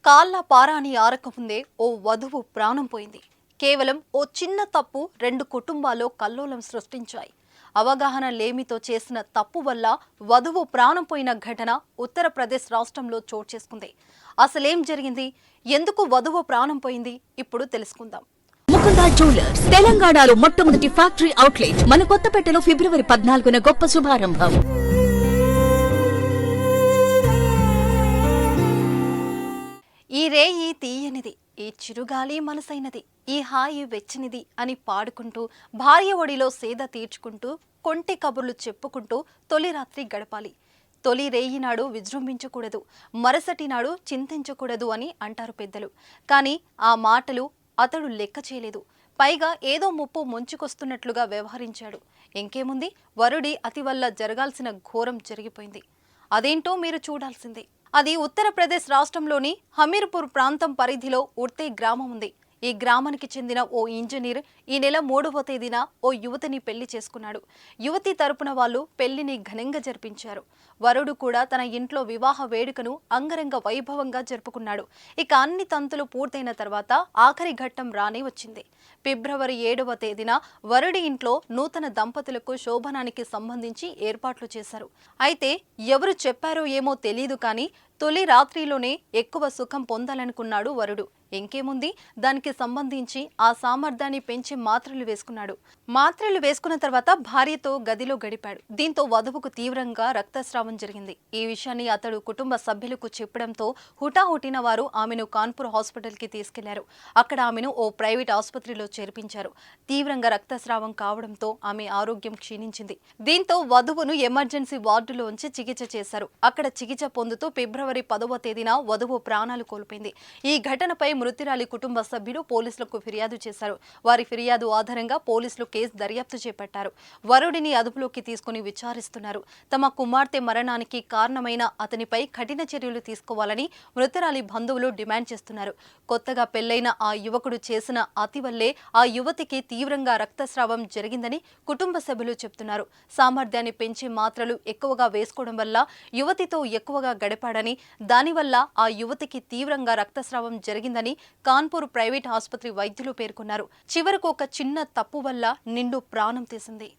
కాళ్ళ పారాని ఆరకముందే ఓ వధువు ప్రాణం పోయింది. కేవలం ఓ చిన్న తప్పు రెండు కుటుంబాల్లో కల్లోలం సృష్టించాయి. అవగాహన లేమితో చేసిన తప్పు వల్ల వధువు ప్రాణం పోయిన ఘటన ఉత్తరప్రదేశ్ రాష్ట్రంలో చోటు చేసుకుంది. అసలేం జరిగింది, ఎందుకు వధువు ప్రాణం పోయింది, ఇప్పుడు తెలుసుకుందాం. ముకుంద జ్యువెలర్స్ తెలంగాణలో మొట్టమొదటి ఫ్యాక్టరీ అవుట్లెట్ మన కొత్తపేటలో ఫిబ్రవరి 14న గొప్ప శుభారంభం. ఈ రేయి తీయనిది, ఈ చిరుగాలి మనసైనది, ఈ హాయి వెచ్చనిది అని పాడుకుంటూ భార్య ఒడిలో సేద తీర్చుకుంటూ కొంటె కబుర్లు చెప్పుకుంటూ తొలి రాత్రి గడపాలి. తొలి రేయి నాడు విజృంభించకూడదు, మరుసటి నాడు చింతించకూడదు అని అంటారు పెద్దలు. కానీ ఆ మాటలు అతడు లెక్క చేయలేదు. పైగా ఏదో ముప్పు ముంచుకొస్తున్నట్లుగా వ్యవహరించాడు. ఇంకేముంది, వరుడి అతి వల్ల జరగాల్సిన ఘోరం జరిగిపోయింది. అదేంటో మీరు చూడాల్సిందే. అది ఉత్తరప్రదేశ్ రాష్ట్రంలోని హమీర్పూర్ ప్రాంతం పరిధిలో ఉర్తే గ్రామం ఉంది. ఈ గ్రామానికి చెందిన ఓ ఇంజనీర్ ఈ నెల 3వ తేదీన ఓ యువతిని పెళ్లి చేసుకున్నాడు. యువతి తరపున వాళ్ళు పెళ్లిని ఘనంగా జరిపించారు. వరుడు కూడా తన ఇంట్లో వివాహ వేడుకను అంగరంగ వైభవంగా జరుపుకున్నాడు. ఇక అన్ని తంతులు పూర్తయిన తర్వాత ఆఖరి ఘట్టం రానే వచ్చింది. ఫిబ్రవరి 7వ తేదీన వరుడి ఇంట్లో నూతన దంపతులకు శోభనానికి సంబంధించి ఏర్పాట్లు చేశారు. అయితే ఎవరు చెప్పారో ఏమో తెలియదు, కానీ తొలి రాత్రిలోనే ఎక్కువ సుఖం పొందాలనుకున్నాడు వరుడు. ఇంకేముంది, దానికి సంబంధించి ఆ సామర్థ్యాన్ని పెంచి మాత్రలు వేసుకున్నాడు. మాత్రలు వేసుకున్న తర్వాత భార్యతో గదిలో గడిపాడు. దీంతో వధువుకు తీవ్రంగా రక్తస్రావం జరిగింది. ఈ విషయాన్ని అతడు కుటుంబ సభ్యులకు చెప్పడంతో హుటాహుటిన వారు ఆమెను కాన్పూర్ హాస్పిటల్ కి తీసుకెళ్లారు. అక్కడ ఆమెను ఓ ప్రైవేట్ ఆసుపత్రిలో చేర్పించారు. తీవ్రంగా రక్తస్రావం కావడంతో ఆమె ఆరోగ్యం క్షీణించింది. దీంతో వధువును ఎమర్జెన్సీ వార్డులో ఉంచి చికిత్స చేశారు. అక్కడ చికిత్స పొందుతూ ఫిబ్రవరి 10వ తేదీన వధువు ప్రాణాలు కోల్పోయింది. ఈ ఘటనపై మృతురాలి కుటుంబ సభ్యులు పోలీసులకు ఫిర్యాదు చేశారు. వారి ఫిర్యాదు ఆధారంగా పోలీసులు కేసు దర్యాప్తు చేపట్టారు. వరుడిని అదుపులోకి తీసుకుని విచారిస్తున్నారు. తమ కుమార్తె మరణానికి కారణమైన అతనిపై కఠిన చర్యలు తీసుకోవాలని మృతురాలి బంధువులు డిమాండ్ చేస్తున్నారు. కొత్తగా పెళ్లైన ఆ యువకుడు చేసిన అతి వల్లే ఆ యువతికి తీవ్రంగా రక్తస్రావం జరిగిందని కుటుంబ సభ్యులు చెబుతున్నారు. సామర్థ్యాన్ని పెంచే మాత్రలు ఎక్కువగా వేసుకోవడం వల్ల యువతితో ఎక్కువగా గడిపాడని, దానివల్ల ఆ యువతికి తీవ్రంగా రక్తస్రావం జరిగిందని కాన్పూర్ ప్రైవేట్ ఆసుపత్రి వైద్యులు పేర్కొన్నారు. చివరకు ఒక చిన్న తప్పు వల్ల నిండు ప్రాణం తీసింది.